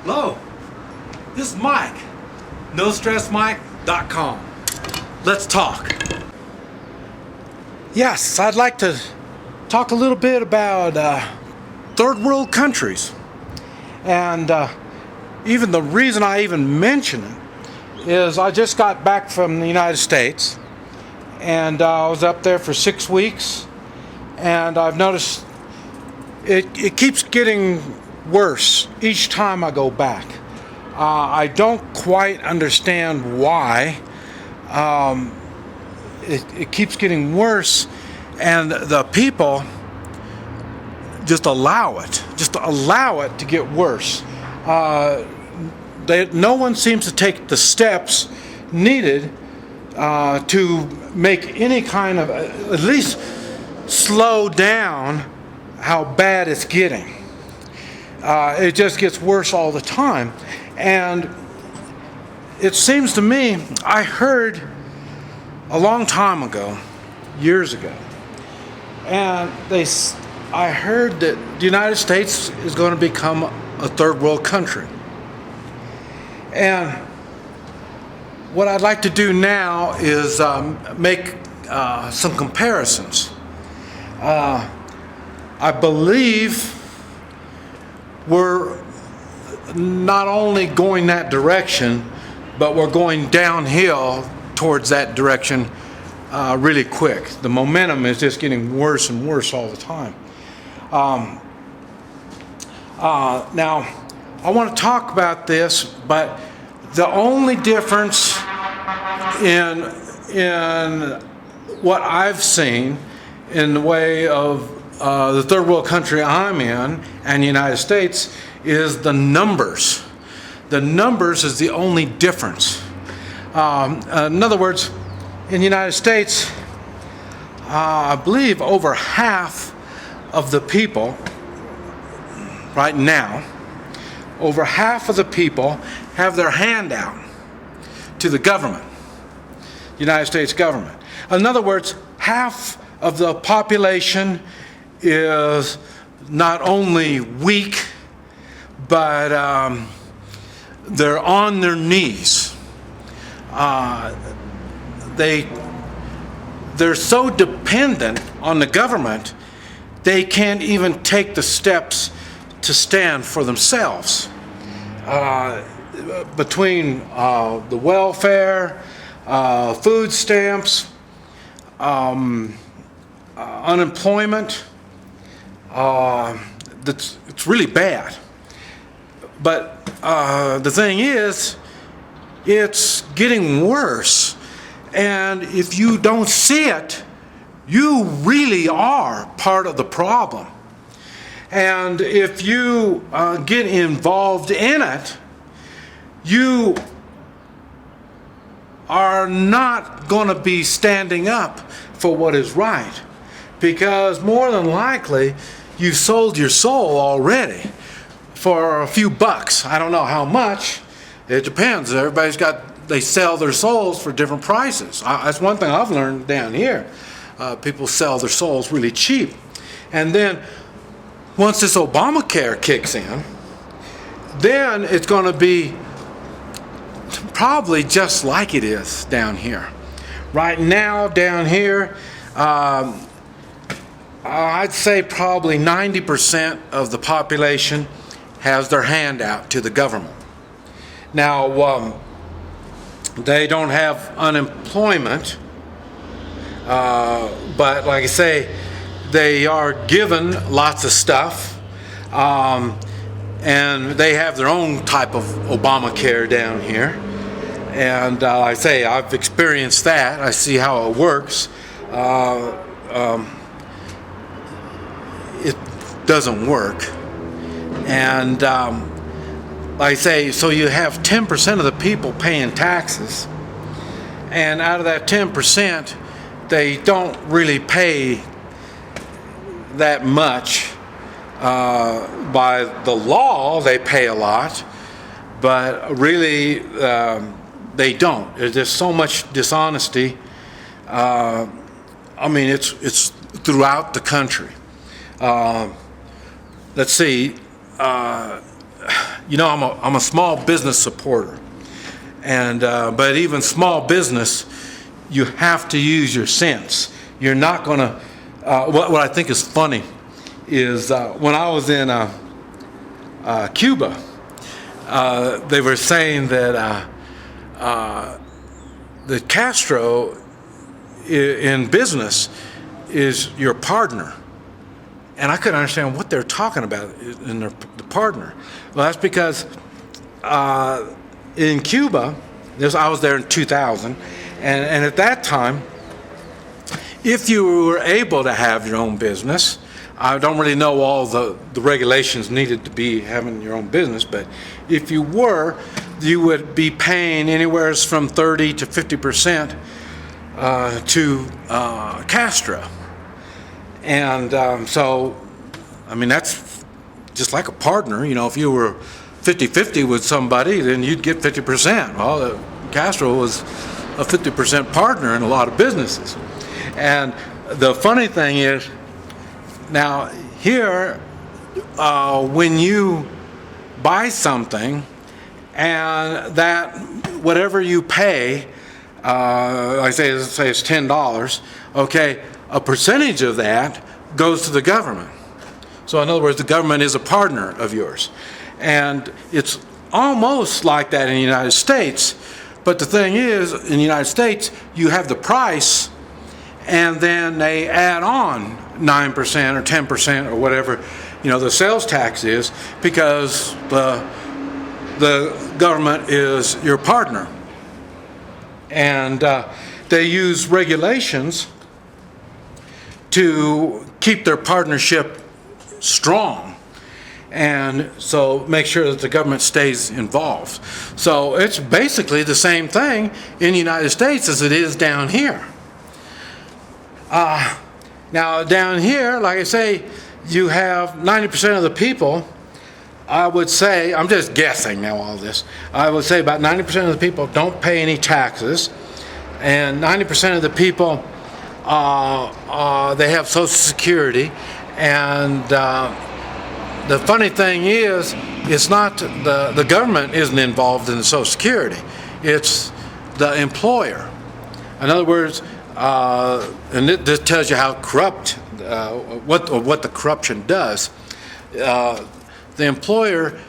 Hello, this is Mike, NoStressMike.com. Let's talk. Yes, I'd like to talk a little bit about third world countries. And even the reason I even mention it is I just got back from the United States, and I was up there for 6 weeks, and I've noticed it keeps getting worse each time I go back. I don't quite understand why. It keeps getting worse, and the people just allow it to get worse. No one seems to take the steps needed to make any kind of, at least slow down how bad it's getting. It just gets worse all the time. And it seems to me, I heard a long time ago, years ago, and I heard that the United States is going to become a third world country. And what I'd like to do now is make some comparisons. I believe we're not only going that direction, but we're going downhill towards that direction really quick. The momentum is just getting worse and worse all the time. Now, I want to talk about this, but the only difference in what I've seen in the way of the third world country I'm in and the United States is the numbers. The numbers is the only difference. In other words, in the United States, I believe over half of the people right now, over half of the people have their hand out to the government, United States government. In other words, half of the population is not only weak, but they're on their knees. They're so dependent on the government, they can't even take the steps to stand for themselves. Between the welfare, food stamps, unemployment, it's really bad. But the thing is, it's getting worse. And if you don't see it, you really are part of the problem. And if you get involved in it, you are not going to be standing up for what is right. Because more than likely, you sold your soul already for a few bucks. I don't know how much. It depends. They sell their souls for different prices. That's one thing I've learned down here. People sell their souls really cheap. And then once this Obamacare kicks in, then it's going to be probably just like it is down here. Right now, down here, I'd say probably 90% of the population has their hand out to the government. Now, they don't have unemployment, but like I say, they are given lots of stuff, and they have their own type of Obamacare down here. And like I say, I've experienced that. I see how it works. It doesn't work. And like I say, so you have 10% of the people paying taxes, and out of that 10%, they don't really pay that much. By the law, they pay a lot, but really they don't. There's just so much dishonesty. I mean, it's throughout the country. Let's see. I'm a small business supporter, and but even small business, you have to use your sense. You're not going to. What I think is funny is when I was in Cuba, they were saying that the Castro in business is your partner. And I couldn't understand what they're talking about in the partner. Well, that's because in Cuba, I was there in 2000, and at that time, if you were able to have your own business, I don't really know all the regulations needed to be having your own business, but if you were, you would be paying anywhere from 30 to 50% to Castro. And so, I mean, that's just like a partner. If you were 50-50 with somebody, then you'd get 50%. Well, Castro was a 50% partner in a lot of businesses. And the funny thing is, now here, when you buy something, and that whatever you pay, like say it's $10, okay, a percentage of that goes to the government. So in other words, the government is a partner of yours. And it's almost like that in the United States. But the thing is, in the United States, you have the price, and then they add on 9% or 10% or whatever, the sales tax is, because the government is your partner. And they use regulations to keep their partnership strong, and so make sure that the government stays involved. So it's basically the same thing in the United States as it is down here. Now down here, like I say, you have 90% of the people. I would say, I'm just guessing now all this, I would say about 90% of the people don't pay any taxes, and 90% of the people, they have Social Security. And the funny thing is, it's not the government isn't involved in the Social Security, it's the employer. In other words, and this tells you how corrupt, what the corruption does. The employer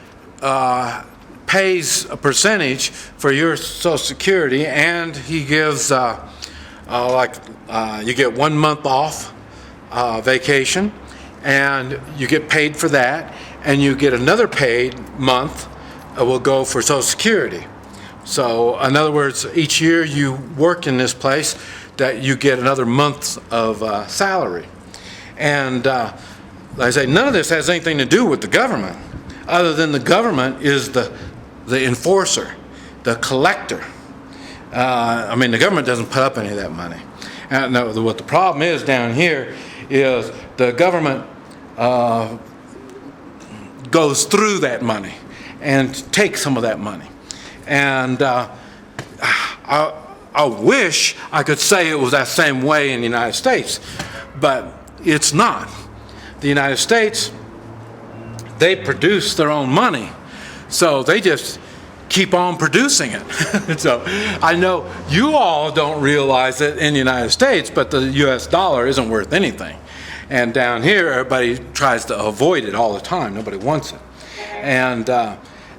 pays a percentage for your Social Security, and he gives you get 1 month off vacation, and you get paid for that, and you get another paid month will go for Social Security. So in other words, each year you work in this place, that you get another month of salary. And like I say, none of this has anything to do with the government, other than the government is the enforcer, the collector. I mean, the government doesn't put up any of that money. And what the problem is down here is the government goes through that money and takes some of that money. And I wish I could say it was that same way in the United States, but it's not. The United States, they produce their own money, so they just keep on producing it. So I know you all don't realize it in the United States, but the US dollar isn't worth anything. And down here, everybody tries to avoid it all the time. Nobody wants it. And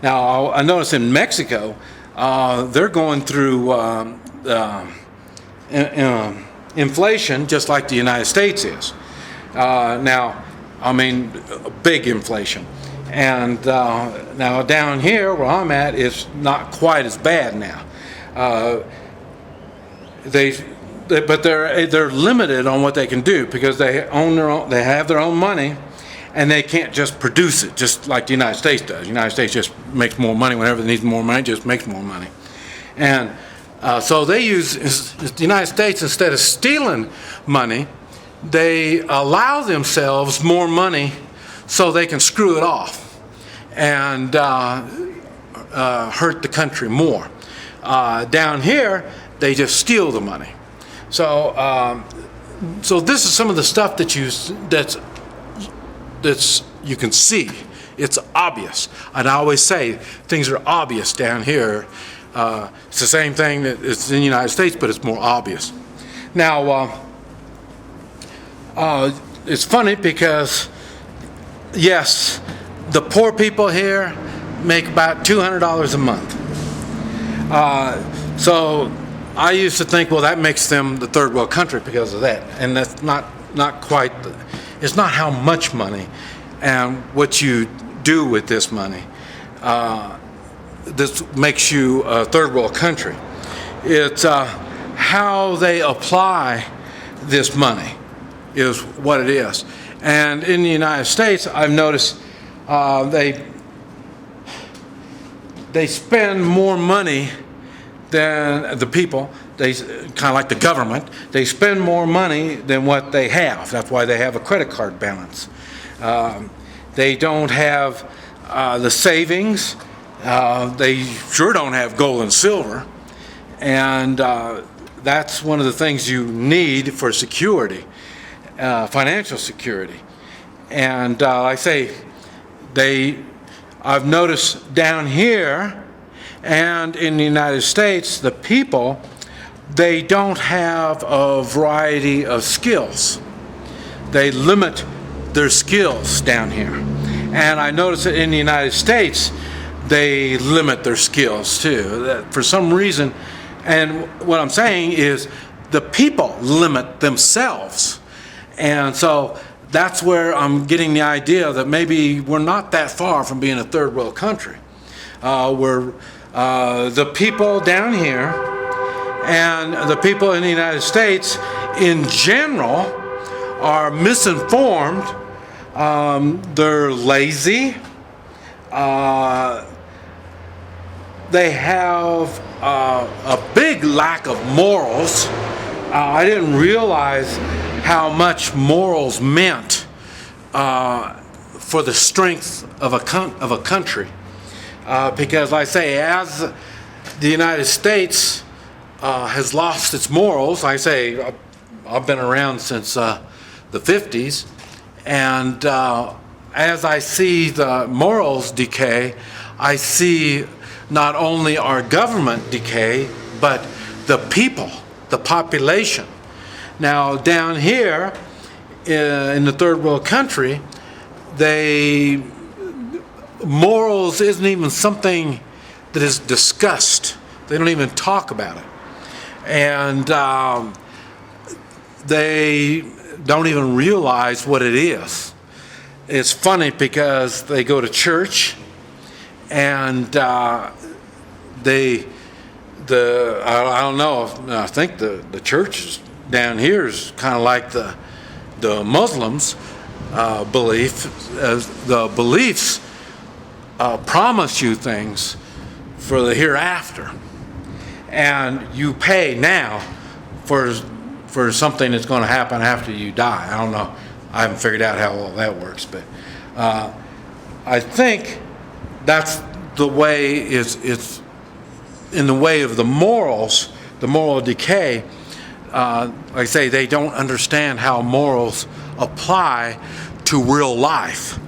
now I notice in Mexico, they're going through inflation just like the United States is. Now, I mean, big inflation. And now down here where I'm at, it's not quite as bad now. But they're limited on what they can do, because they own their own, they have their own money, and they can't just produce it just like the United States does. The United States just makes more money whenever it needs more money, just makes more money. And so they use, the United States, instead of stealing money, they allow themselves more money so they can screw it off and hurt the country more. Down here, they just steal the money. So this is some of the stuff that you can see It's obvious. And I always say things are obvious down here. It's the same thing that it's in the United States, but it's more obvious. Now, it's funny because, yes, the poor people here make about $200 a month. So I used to think, well, that makes them the third world country because of that. And that's not quite, it's not how much money and what you do with this money. This makes you a third world country. It's how they apply this money is what it is. And in the United States, I've noticed they spend more money than the people. They kind of like the government. They spend more money than what they have. That's why they have a credit card balance. They don't have the savings. They sure don't have gold and silver. And that's one of the things you need for security, financial security. And like I say, I've noticed down here and in the United States, the people, they don't have a variety of skills. They limit their skills down here. And I notice that in the United States, they limit their skills too. That for some reason, and what I'm saying is the people limit themselves. And so that's where I'm getting the idea that maybe we're not that far from being a third world country. We're the people down here and the people in the United States in general are misinformed. They're lazy. They have a big lack of morals. I didn't realize how much morals meant for the strength of a country. Because, like I say, as the United States has lost its morals, I say I've been around since the 50s, and as I see the morals decay, I see not only our government decay, but the people, the population. Now, down here in the third world country, morals isn't even something that is discussed. They don't even talk about it. And they don't even realize what it is. It's funny because they go to church and I don't know, I think the church down here is kind of like the Muslims' belief. The beliefs promise you things for the hereafter, and you pay now for something that's going to happen after you die. I don't know. I haven't figured out how all that works, but I think that's the way it's in the way of the morals, the moral decay. Like I say, they don't understand how morals apply to real life.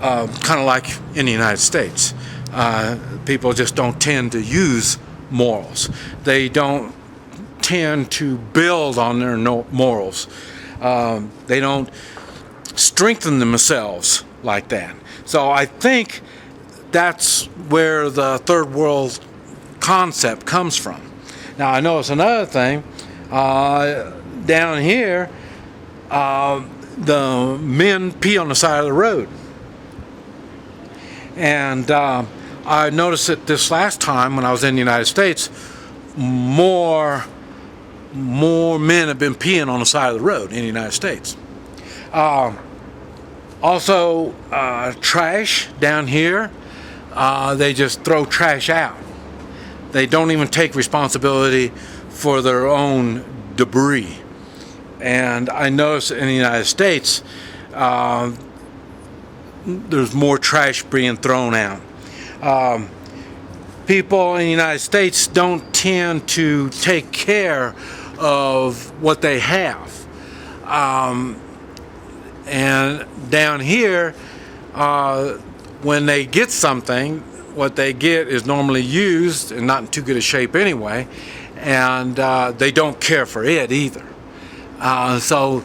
Kind of like in the United States. People just don't tend to use morals. They don't tend to build on their morals. They don't strengthen themselves like that. So I think that's where the third world concept comes from. Now I notice another thing. Down here, the men pee on the side of the road. And I noticed that this last time when I was in the United States, more men have been peeing on the side of the road in the United States. Also, trash down here, they just throw trash out. They don't even take responsibility for their own debris. And I noticed in the United States, there's more trash being thrown out. People in the United States don't tend to take care of what they have. And down here, when they get something, what they get is normally used and not in too good a shape anyway, and they don't care for it either. So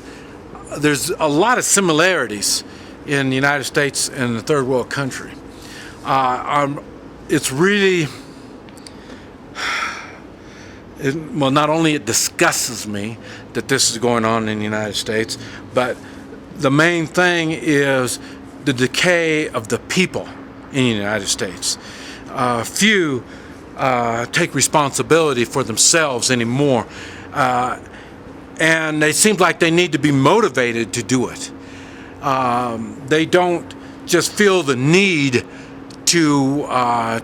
there's a lot of similarities in the United States and the third world country. It's really, well, not only it disgusts me that this is going on in the United States, but the main thing is the decay of the people in the United States. Few take responsibility for themselves anymore, and it seems like they need to be motivated to do it. They don't just feel the need to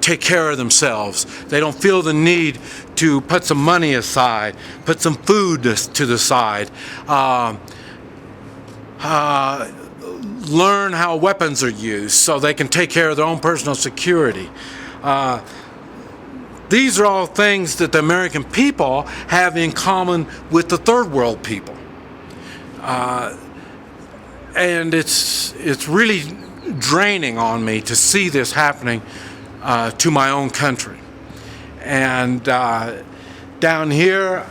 take care of themselves. They don't feel the need to put some money aside, put some food to the side, learn how weapons are used so they can take care of their own personal security. These are all things that the American people have in common with the third world people. And it's really draining on me to see this happening to my own country. And down here,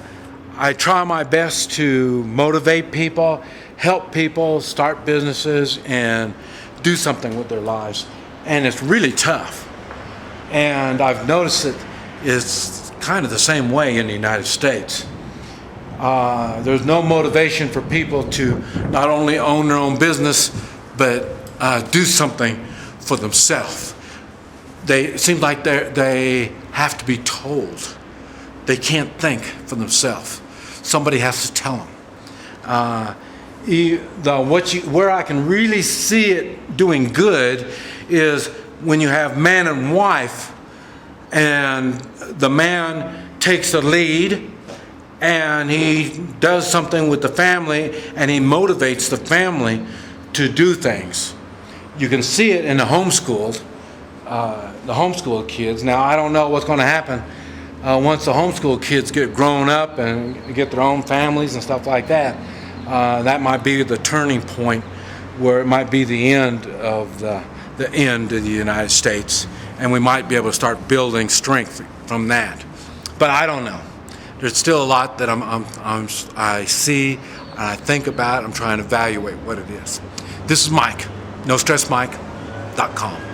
I try my best to motivate people, help people start businesses and do something with their lives. And it's really tough. And I've noticed it is kind of the same way in the United States. There's no motivation for people to not only own their own business, but do something for themselves. It seems like they have to be told. They can't think for themselves. Somebody has to tell them. Where I can really see it doing good is when you have man and wife, and the man takes the lead and he does something with the family and he motivates the family to do things. You can see it in the homeschooled kids. Now, I don't know what's going to happen once the homeschool kids get grown up and get their own families and stuff like that. That might be the turning point where it might be the end of the end of the United States, and we might be able to start building strength from that. But I don't know. There's still a lot that I see and I think about. I'm trying to evaluate what it is. This is Mike, NoStressMike.com.